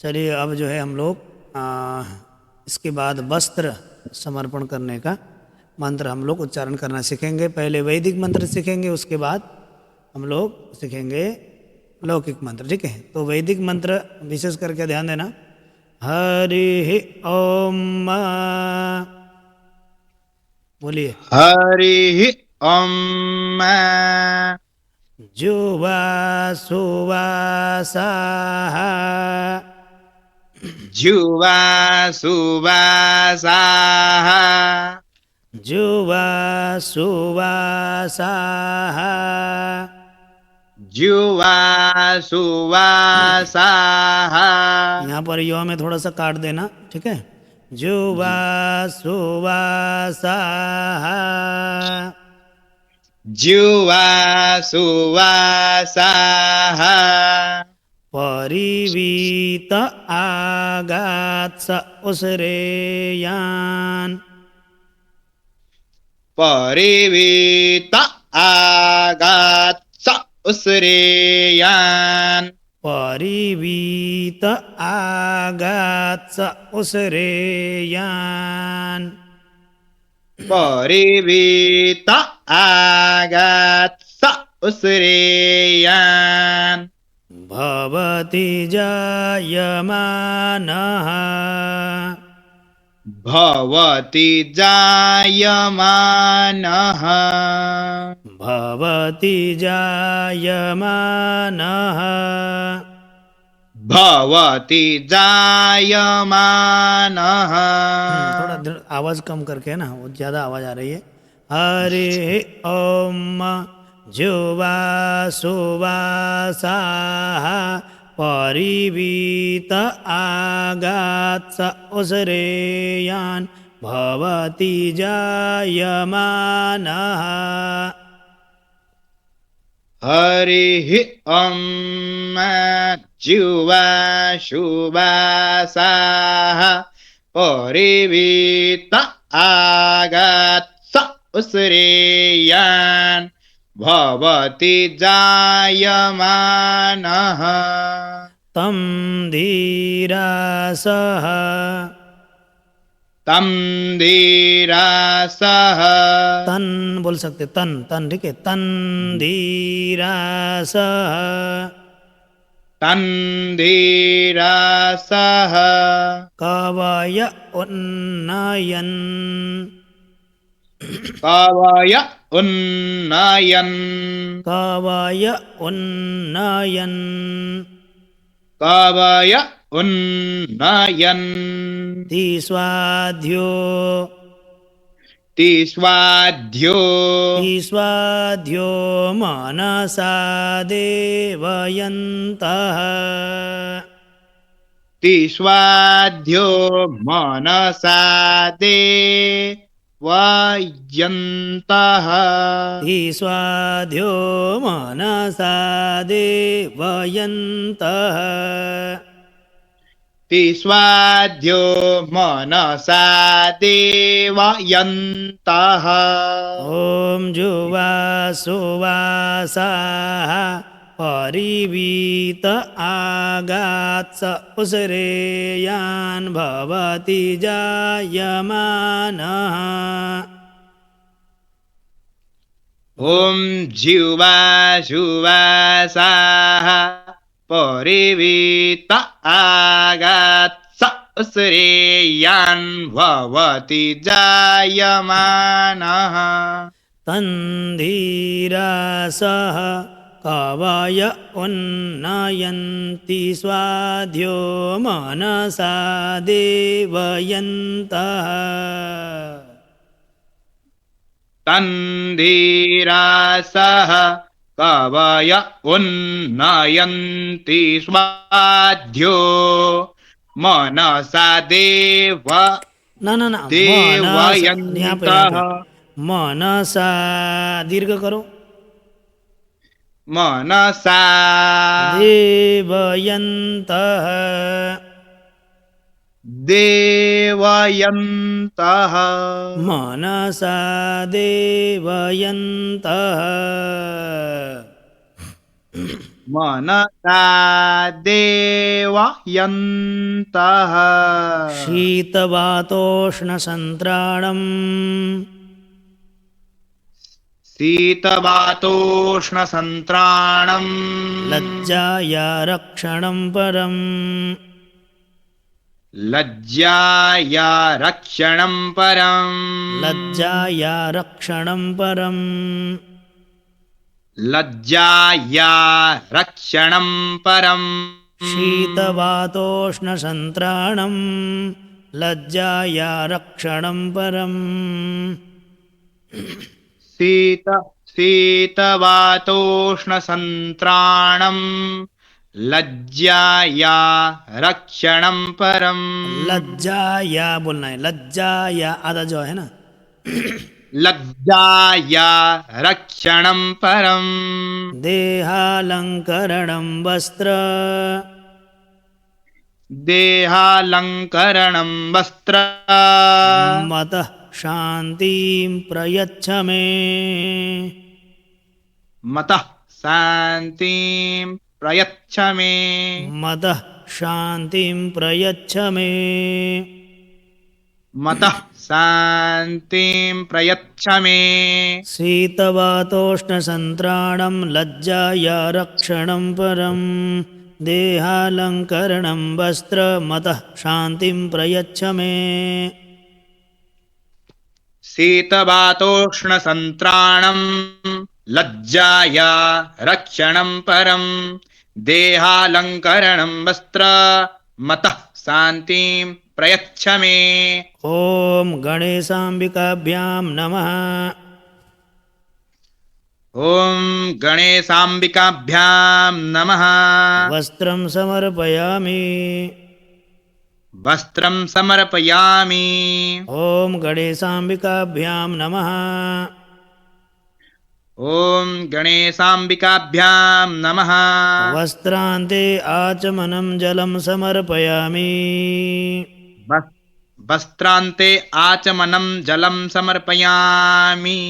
चलिए अब जो है हम लोग इसके बाद वस्त्र समर्पण करने का मंत्र हम लोग उच्चारण करना सीखेंगे। पहले वैदिक मंत्र सीखेंगे, उसके बाद हम लोग सीखेंगे लौकिक मंत्र। ठीक है, तो वैदिक मंत्र विशेष करके ध्यान देना। हरि ओम। बोलिए। हरि ओम। जुवा सुवा साहा। जुवा सुवासाः जुवा सुवा साहा। जुवा सुवासाः। यहाँ पर युवा में थोड़ा सा काट देना, ठीक है। जुवा जी। सुवा साहा। जुवा सुवासाः परिवीत आगात स उसरेयान। परिवीत आगात्स उसरेयान्। परिवीत आगात स उसरेयान। परिवीत आगात्स उसरेयान्। भवति जायमानः। भवति जायमानः। भवति जायमानः। भवति जायमानः। थोड़ा आवाज कम करके ना, वो ज्यादा आवाज आ रही है। हरि ओम। जुवा सुवा साहा। परिवीत आगात स उसरेयान। भवति जायमानः। हरिः ॐ। जुवा शुवासाः परिवीत आगात्स उसरेयान्। भवति जायमानः। तं धीरासः। तं धीरासः। तन बोल सकते, तन तन, ठीक है। तन धीरासः। तन्धीरासः। कवय उन्नयन्। कवय उन्नयन्। कवय उन्नयन्। कवय उन्नयन्। तिस्वाध्यो। तिस्वाध्यो। तिस्वाध्यो मनसा देवयन्तः। तिस्वाध्यो मनसा देवयन्तः। तिस्वाध्यो मनसा देवयन्तः। तिस्वाध्यो मनसा देवयन्तः। ॐ जुवा सुवा साः। परिवीत आगात स उसरेयान्। भवति जायमानः। ॐ जिह्वा शुवासाः परिवीत आगात्स उसरेयान्। भवति जायमानः। तन्धीरासः कवय उन्नयन्ति स्वाध्यो मनसा देवयन्तः। तन्धीरासः कवय उन्नयन्ति स्वाध्यो मनसा ना ना ना, मनसा यहाँ पे देवयन्तः। मनसा दीर्घ करो। मनसा देवयन्तः। देवयन्तः। मनसा देवयन्तः। मनसा देवयन्तः शीतवातोष्णसन्त्राणम् शीतवातोष्णसन्त्राणम् लज्जाया रक्षणं परम् लज्जाया रक्षणं परम् लज्जाया रक्षणं परम् लज्जाया रक्षणं परम् शीतवातोष्णसन्त्राणं लज्जाया रक्षणं परम् शीतवातोष्णसन्त्राणम् लज्जाया रक्षणं परम् लज्जाया बोलना है, लज्जाया आधा जो है ना, लज्जाया रक्षणं परम् देहालङ्करणं वस्त्र देहालङ्करणं वस्त्र मतः शान्तिं प्रयच्छ मे मतः शान्तिं प्रयच्छ मे मतः शान्तिं प्रयच्छ मे मतः शान्तिं प्रयच्छ मे शीतवातोष्णसन्त्राणं लज्जाया रक्षणं परम् देहालङ्करणं वस्त्र मतः शान्तिं प्रयच्छ मे शीतवातोष्णसन्त्राणम् लज्जाया रक्षणं परम् देहालङ्करणं वस्त्र मतः शान्तिं प्रयच्छ मे ॐ गणेशाम्बिकाभ्यां नमः ॐ गणेशाम्बिकाभ्यां नमः वस्त्रं समर्पयामि वस्त्रं समर्पयामि ॐ गणेशाम्बिकाभ्यां नमः ॐ गणेशाम्बिकाभ्यां नमः वस्त्रान्ते आचमनं जलं समर्पयामि वस्त्रान्ते आचमनं जलं समर्पयामि